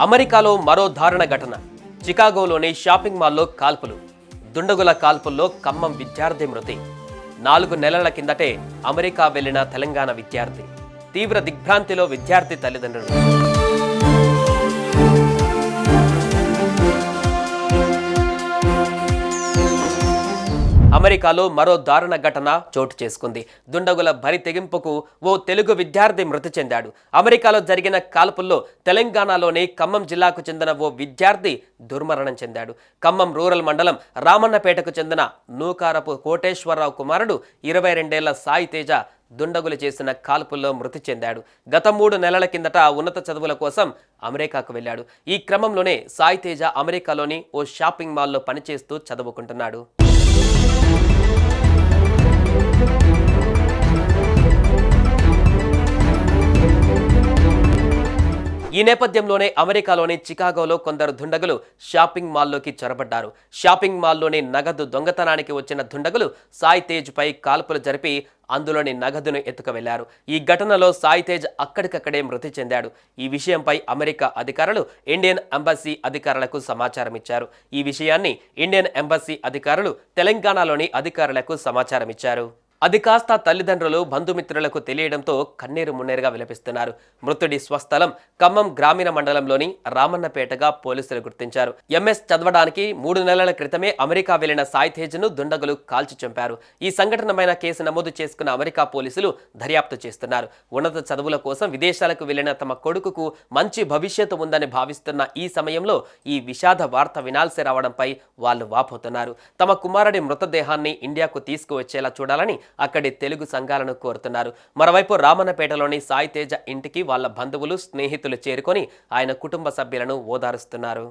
అమెరికాలో మరో దారుణ ఘటన. చికాగోలోని షాపింగ్ మాల్లో కాల్పులు. దుండగుల కాల్పుల్లో ఖమ్మం విద్యార్థి మృతి. 4 నెలల కిందటే అమెరికా వెళ్లిన తెలంగాణ విద్యార్థి. తీవ్ర దిగ్భ్రాంతిలో విద్యార్థి తల్లిదండ్రులు. అమెరికాలో మరో దారుణ ఘటన చోటు చేసుకుంది. దుండగుల బరి తెగింపుకు ఓ తెలుగు విద్యార్థి మృతి చెందాడు. అమెరికాలో జరిగిన కాల్పుల్లో తెలంగాణలోని ఖమ్మం జిల్లాకు చెందిన ఓ విద్యార్థి దుర్మరణం చెందాడు. ఖమ్మం రూరల్ మండలం రామన్నపేటకు చెందిన నూకారపు కోటేశ్వరరావు కుమారుడు 22 ఏళ్ల సాయి తేజ దుండగులు చేసిన కాల్పుల్లో మృతి చెందాడు. గత 3 నెలల కిందట ఉన్నత చదువుల కోసం అమెరికాకు వెళ్ళాడు. ఈ క్రమంలోనే సాయి తేజ అమెరికాలోని ఓ షాపింగ్ మాల్లో పనిచేస్తూ చదువుకుంటున్నాడు. ఈ నేపథ్యంలోనే అమెరికాలోని చికాగోలో కొందరు దుండగులు షాపింగ్ మాల్లోకి చొరబడ్డారు. షాపింగ్ మాల్లోని నగదు దొంగతనానికి వచ్చిన దుండగులు సాయి తేజ్ పై కాల్పులు జరిపి అందులోని నగదును ఎత్తుకువెళ్లారు. ఈ ఘటనలో సాయి తేజ్ అక్కడికక్కడే మృతి చెందాడు. ఈ విషయంపై అమెరికా అధికారులు ఇండియన్ ఎంబసీ అధికారులకు సమాచారం ఇచ్చారు. ఈ విషయాన్ని ఇండియన్ ఎంబసీ అధికారులు తెలంగాణలోని అధికారులకు సమాచారం ఇచ్చారు. అది కాస్త తల్లిదండ్రులు బంధుమిత్రులకు తెలియడంతో కన్నీరు మున్నేరుగా విలపిస్తున్నారు. మృతుడి స్వస్థలం ఖమ్మం గ్రామీణ మండలంలోని రామన్నపేటగా పోలీసులు గుర్తించారు. ఎంఎస్ చదవడానికి 3 నెలల క్రితమే అమెరికా వెళ్లిన సాయి తేజ్ను దుండగులు కాల్చి చంపారు. ఈ సంఘటనమైన కేసు నమోదు చేసుకున్న అమెరికా పోలీసులు దర్యాప్తు చేస్తున్నారు. ఉన్నత చదువుల కోసం విదేశాలకు వెళ్లిన తమ కొడుకుకు మంచి భవిష్యత్తు ఉందని భావిస్తున్న ఈ సమయంలో ఈ విషాద వార్త వినాల్సి రావడంపై వాళ్ళు వాపోతున్నారు. తమ కుమారుడి మృతదేహాన్ని ఇండియాకు తీసుకువచ్చేలా చూడాలని అక్కడి తెలుగు సంఘాలను కోరుతున్నారు. మరోవైపు రామన్నపేటలోని సాయి తేజ ఇంటికి వాళ్ళ బంధువులు స్నేహితులు చేరుకొని ఆయన కుటుంబ సభ్యులను ఓదారుస్తున్నారు.